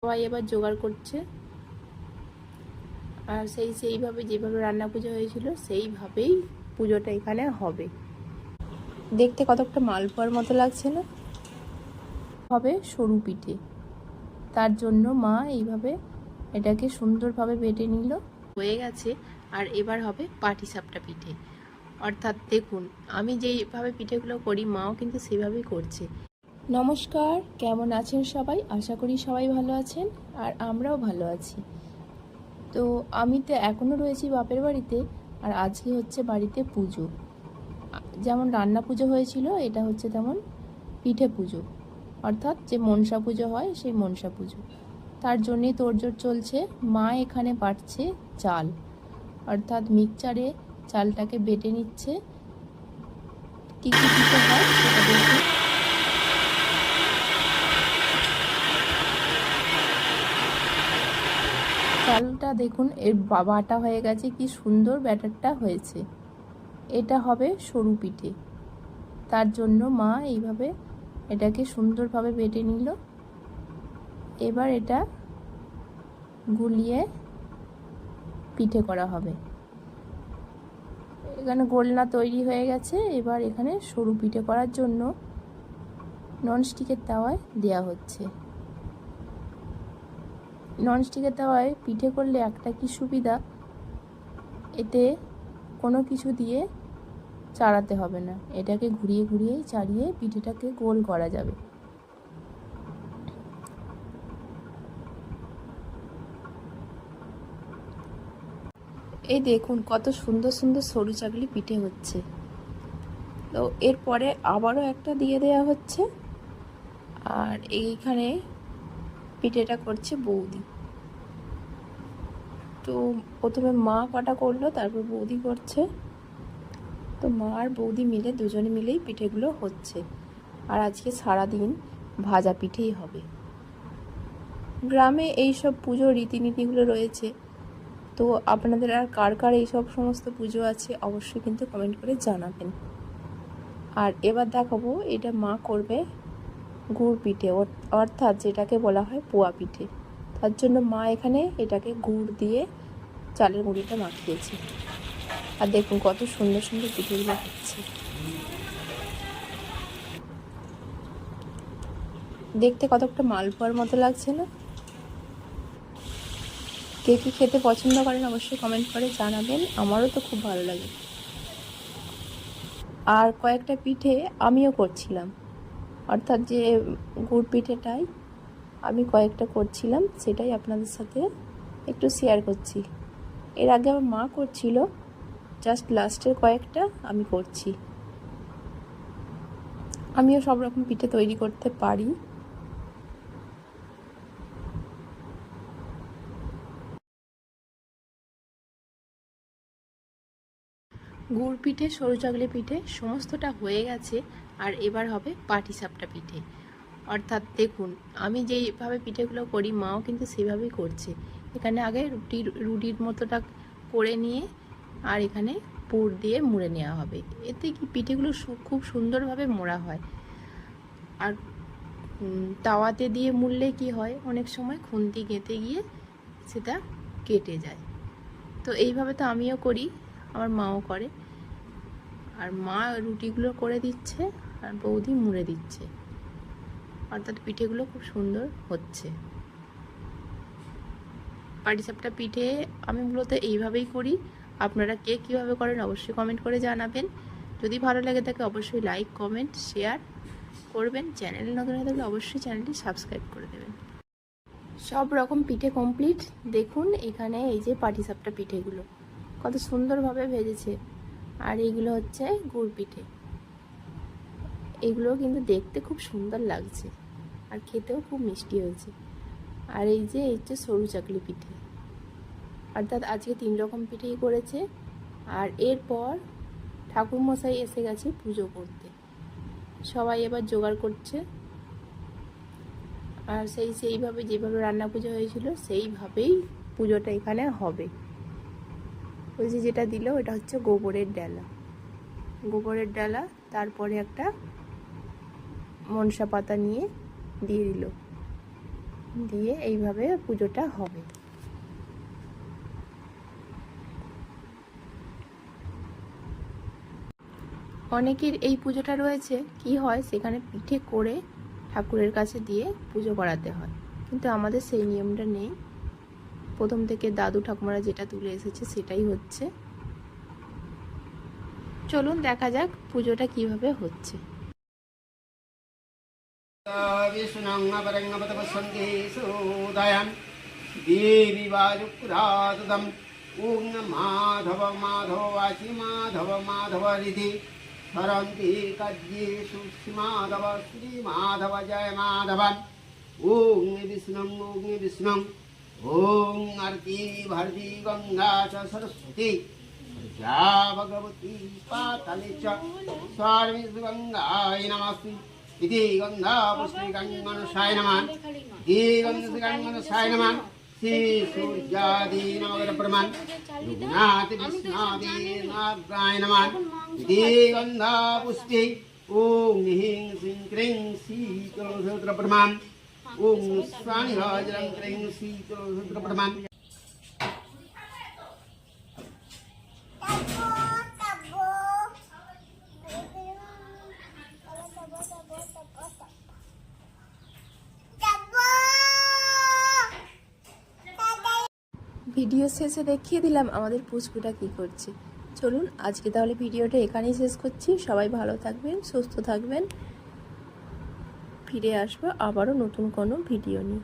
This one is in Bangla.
সবাই এবার জোগাড় করছে। আর সেইভাবে যেভাবে রান্না পুজো হয়েছিল সেইভাবেই পুজোটা এখানে হবে। দেখতে কতটা মালপোয়ার মতো লাগছে না? হবে সরু পিঠে। তার জন্য মা এইভাবে এটাকে সুন্দরভাবে বেটে নিল, হয়ে গেছে। আর এবার হবে পাটিসাপটা পিঠে। অর্থাৎ দেখুন, আমি যেইভাবে পিঠেগুলো করি মাও কিন্তু সেভাবেই করছে। নমস্কার, কেমন আছেন সবাই? আশা করি সবাই ভালো আছেন, আর আমরাও ভালো আছি। তো আমি তো এখনও রয়েছি বাপের বাড়িতে, আর আজকে হচ্ছে বাড়িতে পুজো। যেমন রান্না পুজো হয়েছিল, এটা হচ্ছে তেমন পিঠে পুজো, অর্থাৎ যে মনসা পুজো হয় সেই মনসা পুজো। তার জন্যই তোড়জোড় চলছে। মা এখানে বাটছে চাল, অর্থাৎ মিক্সচারে চালটাকে বেটে নিচ্ছে। কী কী দিতে হয় সেটা দেখুন। চালটা দেখুন এর বাটা হয়ে গেছে, কি সুন্দর ব্যাটারটা হয়েছে। এটা হবে সরু পিঠে। তার জন্য মা এইভাবে এটাকে সুন্দরভাবে বেটে নিল। এবার এটা গুলিয়ে পিঠে করা হবে। এখানে গোলনা তৈরি হয়ে গেছে। এবার এখানে সরু পিঠে করার জন্য ননস্টিকের তাওয়ায় দেওয়া হচ্ছে। ননস্টিকের তাওয়ায় পিঠে করলে একটা কি সুবিধা, এতে কোনো কিছু দিয়ে চাড়াতে হবে না। এটাকে ঘুরিয়ে ঘুরিয়েই চাড়িয়ে পিঠেটাকে গোল করা যাবে। এই দেখুন কত সুন্দর সুন্দর সরু চাকলি পিঠে হচ্ছে। তো এরপরে আবারও একটা দিয়ে দেওয়া হচ্ছে। আর এইখানে পিঠেটা করছে বৌদি। তো প্রথমে মা কটা করলো, তারপর বৌদি করছে। তো মা আর বৌদি মিলে দুজনে মিলেই পিঠেগুলো হচ্ছে। আর আজকে সারাদিন ভাজা পিঠেই হবে। গ্রামে এইসব পুজোর রীতিনীতিগুলো রয়েছে। তো আপনাদের আর কার কার এইসব সমস্ত পুজো আছে অবশ্যই কিন্তু কমেন্ট করে জানাবেন। আর এবার দেখাবো, এটা মা করবে গুড় পিঠে, অর্থাৎ যেটাকে বলা হয় পোয়া পিঠে। তার জন্য মা এখানে এটাকে গুড় দিয়ে চালের গুঁড়িটা মাখিয়েছে। আর দেখুন কত সুন্দর সুন্দর পিঠেগুলো হচ্ছে। দেখতে কতটা মালপোয়ার মতো লাগছে না? কে কী খেতে পছন্দ করেন অবশ্যই কমেন্ট করে জানাবেন। আমারও তো খুব ভালো লাগে। আর কয়েকটা পিঠে আমিও করছিলাম, অর্থাৎ যে গুড় পিঠেটাই আমি কয়েকটা করছিলাম, সেটাই আপনাদের সাথে একটু শেয়ার করছি। এর আগে আমার মা করছিল, জাস্ট লাস্টের কয়েকটা আমি করছি। আমিও সব রকম পিঠে তৈরি করতে পারি। গুড় পিঠে, সরু চাকলি পিঠে সমস্তটা হয়ে গেছে। আর এবার হবে পাটিসাপটা পিঠে। অর্থাৎ দেখুন, আমি যেইভাবে পিঠেগুলো করি মাও কিন্তু সেভাবেই করছে। এখানে আগে রুটির মতোটা করে নিয়ে আর এখানে পুর দিয়ে মুড়ে নেওয়া হবে। এতে কি পিঠেগুলো খুব সুন্দরভাবে মোড়া হয়। আর তাওয়াতে দিয়ে মুড়লে কি হয়, অনেক সময় খুন্তি গেঁথে গিয়ে সেটা কেটে যায়। তো এইভাবে তো আমিও করি, আমার মাও করে। আর মা রুটিগুলো করে দিচ্ছে আর বৌদি মুড়ে দিচ্ছে, অর্থাৎ পিঠেগুলো খুব সুন্দর হচ্ছে। পাটিসাপটা পিঠে আমি মূলত এইভাবেই করি। আপনারা কে কীভাবে করেন অবশ্যই কমেন্ট করে জানাবেন। যদি ভালো লাগে থাকে অবশ্যই লাইক, কমেন্ট, শেয়ার করবেন। চ্যানেলে নতুন হয়ে থাকলে অবশ্যই চ্যানেলটি সাবস্ক্রাইব করে দেবেন। সব রকম পিঠে কমপ্লিট। দেখুন এখানে এই যে পাটিসাপটা পিঠেগুলো কত সুন্দরভাবে ভেজেছে। আর এইগুলো হচ্ছে গুড় পিঠে। এগুলো কিন্তু দেখতে খুব সুন্দর লাগছে, আর খেতেও খুব মিষ্টি হয়েছে। আর এই যে সরু চাকলি পিঠে, অর্থাৎ আজকে 3 রকম পিঠেই করেছে। আর এরপর ঠাকুরমশাই এসে গেছে পুজো করতে। সবাই এবার জোগাড় করছে। আর সেইভাবে যেভাবে রান্না পুজো হয়েছিল সেইভাবেই পুজোটা এখানে হবে। ওই যে যেটা দিল ওটা হচ্ছে গোবরের ডালা। গোবরের ডালা, তারপরে একটা মনসা পাতা নিয়ে দিয়ে দিল। দিয়ে এইভাবে পুজোটা হবে। অনেকের এই পুজোটা রয়েছে কি হয়, সেখানে পিঠে করে ঠাকুরের কাছে দিয়ে পুজো করাতে হয়, কিন্তু আমাদের সেই নিয়মটা নেই। প্রথম থেকে দাদু ঠাকুমারা যেটা তুলে এসেছে সেটাই হচ্ছে। চলুন দেখা যাক পুজোটা কিভাবে হচ্ছে। ओम माधव माधव वाची माधव माधव रिधि सरंती कज्येषु श्री माधव श्री माधव जय माधव। ओम विष्णु ओम आरती भारती गंगा च सरस्वती जा भगवती पाताले च स्वामी गंगाय नमस्ते। इति गंगा पुष्पे गंगनशाय नमः। इति गंगनशाय नमः। श्री सूर्यादि नमः प्रमाण रुग्नाति विष्णादि नागाय नमः। इति गंगा पुष्पे ओम ह्रीं श्रीं क्रीं शीतलसूत्र प्रमाण ओम स्वामी राजं क्रीं शीतलसूत्र प्रमाण। ভিডিও শেষে দেখিয়ে দিলাম আমাদের পুচকুটা কি করছে। চলুন আজকে তাহলে ভিডিওটা এখানেই শেষ করছি। সবাই ভালো থাকবেন, সুস্থ থাকবেন। ফিরে আসবো আবারও নতুন কোনো ভিডিও নিয়ে।